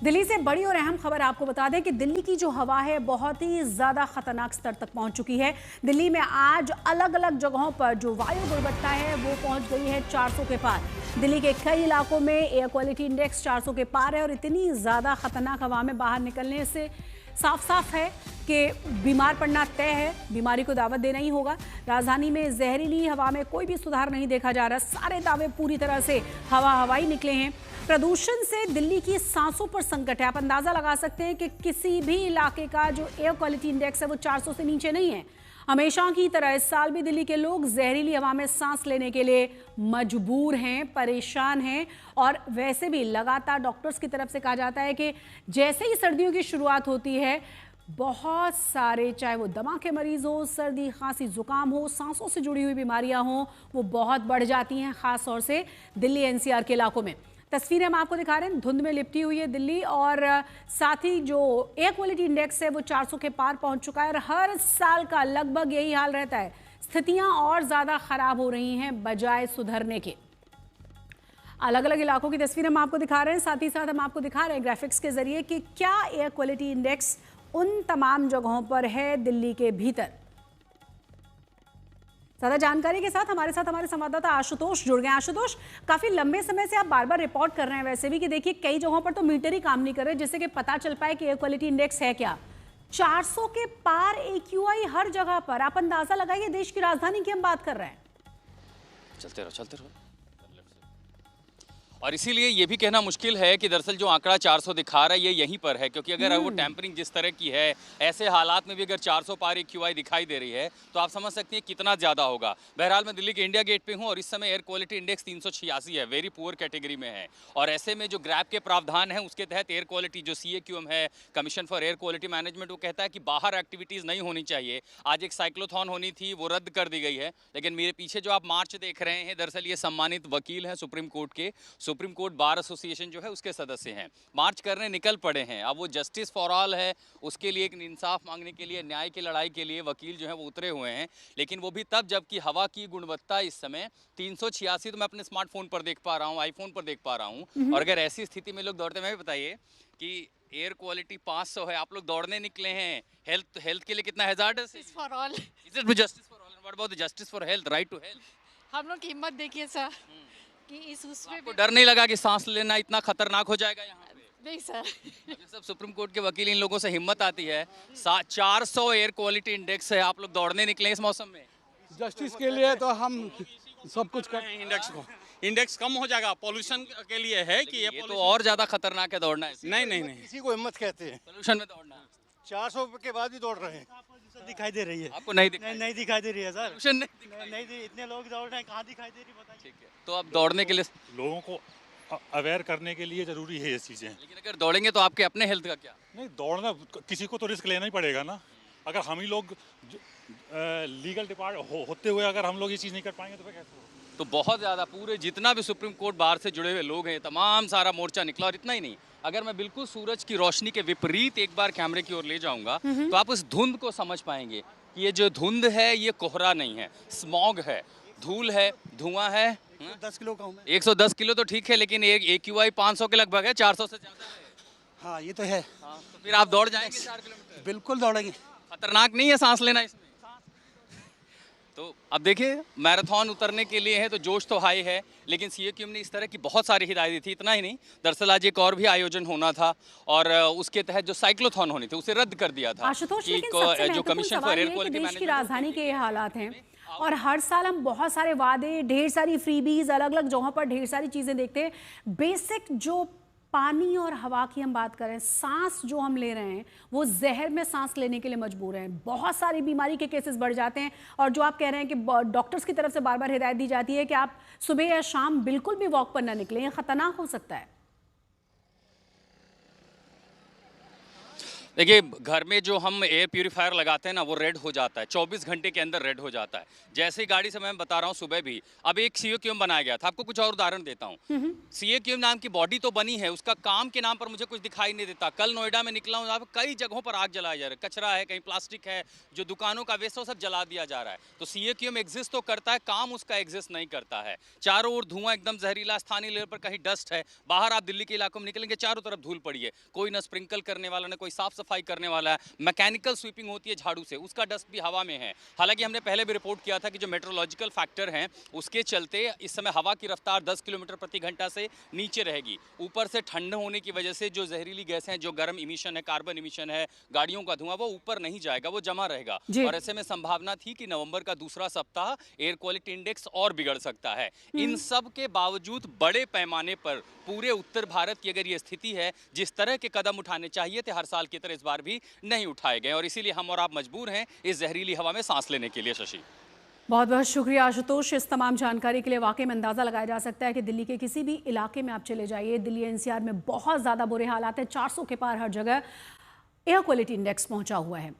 दिल्ली से बड़ी और अहम खबर आपको बता दें कि दिल्ली की जो हवा है बहुत ही ज़्यादा खतरनाक स्तर तक पहुंच चुकी है। दिल्ली में आज अलग अलग जगहों पर जो वायु गुणवत्ता है वो पहुंच गई है 400 के पार। दिल्ली के कई इलाकों में एयर क्वालिटी इंडेक्स 400 के पार है और इतनी ज़्यादा खतरनाक हवा में बाहर निकलने से साफ साफ है कि बीमार पड़ना तय है, बीमारी को दावत देना ही होगा। राजधानी में जहरीली हवा में कोई भी सुधार नहीं देखा जा रहा, सारे दावे पूरी तरह से हवाई निकले हैं। प्रदूषण से दिल्ली की सांसों पर संकट है। आप अंदाजा लगा सकते हैं कि किसी भी इलाके का जो एयर क्वालिटी इंडेक्स है वो 400 से नीचे नहीं है। हमेशा की तरह इस साल भी दिल्ली के लोग जहरीली हवा में सांस लेने के लिए मजबूर हैं, परेशान हैं और वैसे भी लगातार डॉक्टर्स की तरफ से कहा जाता है कि जैसे ही सर्दियों की शुरुआत होती है बहुत सारे, चाहे वो दमा के मरीज हो, सर्दी खांसी जुकाम हो, सांसों से जुड़ी हुई बीमारियां हों, वो बहुत बढ़ जाती हैं, खास तौर से दिल्ली एनसीआर के इलाकों में। तस्वीरें हम आपको दिखा रहे हैं, धुंध में लिपटी हुई है दिल्ली और साथ ही जो एयर क्वालिटी इंडेक्स है वो 400 के पार पहुंच चुका है और हर साल का लगभग यही हाल रहता है। स्थितियां और ज़्यादा खराब हो रही हैं बजाय सुधरने के। अलग अलग इलाकों की तस्वीरें हम आपको दिखा रहे हैं, साथ ही साथ हम आपको दिखा रहे हैं ग्राफिक्स के जरिए कि क्या एयर क्वालिटी इंडेक्स उन तमाम जगहों पर है दिल्ली के भीतर। ज़्यादा जानकारी के साथ हमारे संवाददाता आशुतोष जुड़ गए। आशुतोष, काफ़ी लंबे समय से आप बार बार रिपोर्ट कर रहे हैं वैसे भी कि देखिए कई जगहों पर तो मीटर ही काम नहीं कर रहे जिससे कि पता चल पाए कि एयर क्वालिटी इंडेक्स है क्या। 400 के पार AQI हर जगह पर। आप अंदाजा लगाइए, देश की राजधानी की हम बात कर रहे हैं। चलते रहो। और इसीलिए ये भी कहना मुश्किल है कि दरअसल जो आंकड़ा 400 दिखा रहा है ये यहीं पर है, क्योंकि अगर वो टेम्परिंग जिस तरह की है, ऐसे हालात में भी अगर 400 पार AQI दिखाई दे रही है तो आप समझ सकते हैं कितना ज़्यादा होगा। बहरहाल मैं दिल्ली के इंडिया गेट पे हूँ और इस समय एयर क्वालिटी इंडेक्स 386 है, वेरी पुअर कैटेगरी में है। और ऐसे में जो ग्रैप के प्रावधान है उसके तहत एयर क्वालिटी जो CAQM है, commission for air quality management, वो कहता है कि बाहर एक्टिविटीज़ नहीं होनी चाहिए। आज एक साइक्लोथॉन होनी थी, वो रद्द कर दी गई है। लेकिन मेरे पीछे जो आप मार्च देख रहे हैं, दरअसल ये सम्मानित वकील हैं सुप्रीम कोर्ट के, सुप्रीम कोर्ट बार एसोसिएशन जो है उसके सदस्य हैं, मार्च करने निकल पड़े हैं। अब वो जस्टिस फॉर ऑल है, उसके लिए एक इंसाफ मांगने के लिए, न्याय की लड़ाई के लिए वकील जो है वो उतरे हुए हैं। लेकिन वो भी तब जबकि हवा की गुणवत्ता इस समय 386 तो मैं अपने स्मार्टफोन पर देख पा रहा हूँ, आईफोन पर देख पा रहा हूँ। और अगर ऐसी स्थिति में लोग दौड़ते, मैं भी बताइए कि एयर क्वालिटी 500 है, आप लोग दौड़ने निकले हैं। हेल्थ के लिए कितना हैजार्डस है। For all, is it justice for all? What about the justice for health, right to health? हम लोग की हिम्मत देखिए सर कि इस उसमें आपको डर नहीं लगा कि सांस लेना इतना खतरनाक हो जाएगा यहाँ पे? नहीं सर। सब सुप्रीम कोर्ट के वकील, इन लोगों से हिम्मत आती है। 400 एयर क्वालिटी इंडेक्स है, आप लोग दौड़ने निकले इस मौसम में। जस्टिस के लिए तो हम सब कुछ कर रहे हैं। इंडेक्स कम हो जाएगा, पॉल्यूशन के लिए है कि ये तो और ज्यादा खतरनाक है दौड़ना है। नहीं किसी को हिम्मत कहते हैं। पोल्यूशन में दौड़ना 400 के बाद भी दौड़ रहे हैं। दिखाई दे रही है आपको नहीं दिखाई? नहीं दिखाई दे रही है सर। पोल्यूशन नहीं इतने लोग दौड़ रहे हैं, कहाँ दिखाई दे रही बताइए। ठीक है, तो अब दौड़ने के लिए लोगों को अवेयर करने के लिए जरूरी है ये चीजें। लेकिन अगर दौड़ेंगे तो आपके अपने हेल्थ का क्या? नहीं, दौड़ना किसी को तो रिस्क लेना ही पड़ेगा ना। अगर हम ही लोग लीगल डिपार्टमेंट होते हुए अगर हम लोग ये चीज़ नहीं कर पाएंगे तो फिर कैसे होगा? तो बहुत ज़्यादा पूरे जितना भी सुप्रीम कोर्ट बार से जुड़े हुए लोग हैं, तमाम सारा मोर्चा निकला। और इतना ही नहीं, अगर मैं बिल्कुल सूरज की रोशनी के विपरीत एक बार कैमरे की ओर ले जाऊंगा तो आप उस धुंध को समझ पाएंगे कि ये जो धुंध है ये कोहरा नहीं है, स्मॉग है, धूल है, धुआं है। 10 किलो का हूँ मैं। 110 किलो तो ठीक है, लेकिन एक AQI 500 के लगभग है, 400 से ज़्यादा है। हाँ ये तो है। हाँ, तो फिर आप दौड़ जाएंगे 4 किलोमीटर? बिल्कुल दौड़ेंगे। खतरनाक नहीं है सांस लेना इसमें? तो अब देखिए, मैराथन उतरने के लिए है तो जोश तो हाई है, लेकिन CAQM ने इस तरह की बहुत सारी हिदायत दी थी। इतना ही नहीं, दरअसल आज एक और भी आयोजन होना था और उसके तहत जो साइक्लोथॉन होनी थी उसे रद्द कर दिया था। आशुतोष, लेकिन सबसे जो कमीशन फॉर एयर महत्वपूर्ण क्वालिटी देश की राजधानी के ये हालात हैं और हर साल हम बहुत सारे वादे, ढेर सारी फ्रीबीज, अलग अलग जगहों पर ढेर सारी चीजें देखते हैं। बेसिक जो पानी और हवा की हम बात करें, सांस जो हम ले रहे हैं वो जहर में सांस लेने के लिए मजबूर हैं। बहुत सारी बीमारी के केसेस बढ़ जाते हैं और जो आप कह रहे हैं कि डॉक्टर्स की तरफ से बार बार हिदायत दी जाती है कि आप सुबह या शाम बिल्कुल भी वॉक पर ना निकलें, ये खतरनाक हो सकता है। देखिए, घर में जो हम एयर प्यूरीफायर लगाते हैं ना, वो रेड हो जाता है, 24 घंटे के अंदर रेड हो जाता है। जैसे ही गाड़ी से मैं बता रहा हूँ, सुबह भी अब एक CAQM बनाया गया था। आपको कुछ और उदाहरण देता हूँ। CAQM नाम की बॉडी तो बनी है, उसका काम के नाम पर मुझे कुछ दिखाई नहीं देता। कल नोएडा में निकला हूँ, अब कई जगहों पर आग जलाया जा रहा है, कचरा है, कहीं प्लास्टिक है, जो दुकानों का वेस्ट है वो सब जला दिया जा रहा है। तो CAQM एग्जिस्ट तो करता है, काम उसका एग्जिस्ट नहीं करता है। चारों ओर धुआं एकदम जहरीला, स्थानीय लेवल पर कहीं डस्ट है। बाहर आप दिल्ली के इलाकों में निकलेंगे, चारों तरफ धूल पड़ी है, कोई ना स्प्रिंकल करने वाला, ना कोई साफ सफाई करने वाला है। मैकेनिकल स्वीपिंग होती है झाड़ू से, उसका डस्ट भी हवा में है। हालांकि हमने पहले भी रिपोर्ट किया था कि जो मेट्रोलॉजिकल फैक्टर हैं, उसके चलते इस समय हवा की रफ्तार 10 किलोमीटर प्रति घंटा से नीचे रहेगी। ऊपर से ठंड होने की वजह से जो जहरीली गैस हैं, जो गर्म इमिशन है, कार्बन इमिशन है, गाड़ियों का धुआं, वो ऊपर नहीं जाएगा, वो जमा रहेगा। और ऐसे में संभावना थी कि नवंबर का दूसरा सप्ताह एयर क्वालिटी इंडेक्स और बिगड़ सकता है। इन सब के बावजूद बड़े पैमाने पर पूरे उत्तर भारत की अगर ये स्थिति है, जिस तरह के कदम उठाने चाहिए थे हर साल की तरह, इस बार भी नहीं उठाए गए, और इसीलिए हम और आप मजबूर हैं इस जहरीली हवा में सांस लेने के लिए। शशि, बहुत बहुत शुक्रिया आशुतोष, इस तमाम जानकारी के लिए। वाकई में अंदाज़ा लगाया जा सकता है कि दिल्ली के किसी भी इलाके में आप चले जाइए, दिल्ली NCR में बहुत ज़्यादा बुरे हालात हैं, 400 के पार हर जगह एयर क्वालिटी इंडेक्स पहुंचा हुआ है।